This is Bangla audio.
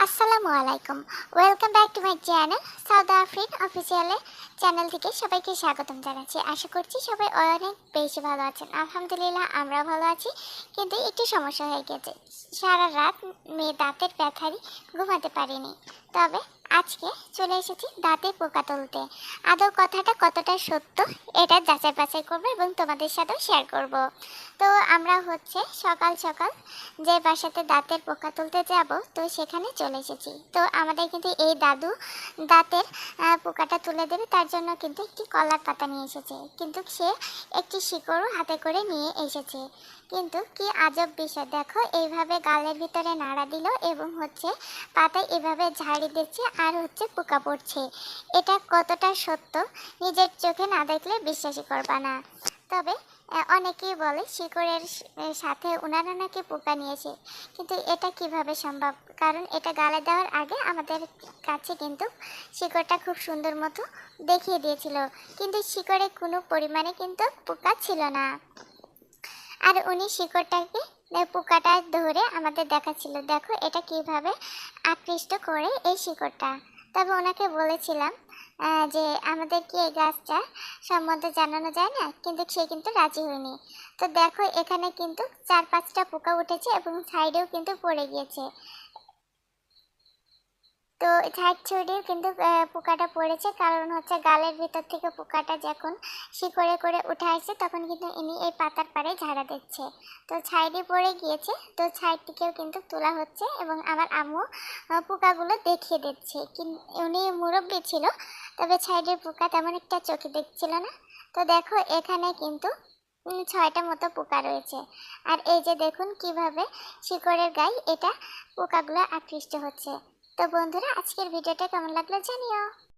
আসসালামু আলাইকুম। Welcome back to my channel Sawda Afrin official channel থেকে সবাইকে স্বাগতম জানাচ্ছি। আশা করছি সবাই অনেক বেশি ভালো আছেন। আলহামদুলিল্লাহ আমরা ভালো আছি, কিন্তু একটু সমস্যা হয়ে গেছে। সারা রাত মেয়ে দাঁতের ব্যথায় ঘুমাতে পারিনি। তবে আজকে চলে এসেছি দাঁতে পোকা তুলতে। আদৌ কথাটা কতটা সত্য এটা যাচাই বাছাই করবো এবং তোমাদের সাথেও শেয়ার করব। তো আমরা সকাল সকাল যে বাসাতে দাঁতের পোকা তুলতে যাব, তো সেখানে চলে এসেছি। তো আমাদের কিন্তু এই দাদু দাঁতের পোকাটা তুলে দেবে, তার জন্য কিন্তু একটি কলার পাতা নিয়ে এসেছে, কিন্তু সে একটি শিকড়ও হাতে করে নিয়ে এসেছে। কিন্তু কি আজব বিষয়, দেখো এইভাবে গালের ভিতরে নাড়া দিল এবং পাতায় এভাবে ঝাড়ি দিচ্ছে আর পোকা পড়ছে। এটা কতটা সত্য নিজের চোখে না দেখলে বিশ্বাসই করবা না। তবে অনেকেই বলে শিকড়ের সাথে ওনারা নাকি পোকা নিয়েছে, কিন্তু এটা কিভাবে সম্ভব? কারণ এটা গালে দেওয়ার আগে আমাদের কাছে কিন্তু শিকড়টা খুব সুন্দর মতো দেখিয়ে দিয়েছিল, কিন্তু শিকড়ে কোনো পরিমাণে কিন্তু পোকা ছিল না। আর উনি শিকড়টাকে পোকাটা ধরে আমাদের দেখাচ্ছিল, দেখো এটা কিভাবে আকৃষ্ট করে এই শিকড়টা। তবে ওনাকে বলেছিলাম যে আমাদের কি এই গাছটা সম্বন্ধে জানানো যায় না, কিন্তু সে কিন্তু রাজি হয়নি। তো দেখো এখানে কিন্তু 4-5টা পোকা উঠেছে এবং সাইডেও কিন্তু পড়ে গিয়েছে। তো সাইড ছড়িয়েও কিন্তু পোকাটা পড়েছে, কারণ গালের ভিতর থেকে পোকাটা যখন শিকড়ে করে উঠে আসছে তখন কিন্তু ইনি এই পাতার পাড়ে ঝাড়া দিচ্ছে। তো সাইডে পড়ে গিয়েছে, তো সাইড থেকেও কিন্তু তোলা হচ্ছে এবং আমার আম্মু পোকাগুলো দেখিয়ে দিচ্ছে। উনি মুরব্বী ছিল, তবে সাইডের পোকা তেমন একটা চোখে দেখছিল না। তো দেখো এখানে কিন্তু 6টা মতো পোকা রয়েছে। আর এই যে দেখুন কিভাবে শিকড়ের গায়ে এটা পোকাগুলো আকৃষ্ট হচ্ছে। তো বন্ধুরা, আজকের ভিডিওটা কেমন লাগলো জানিও।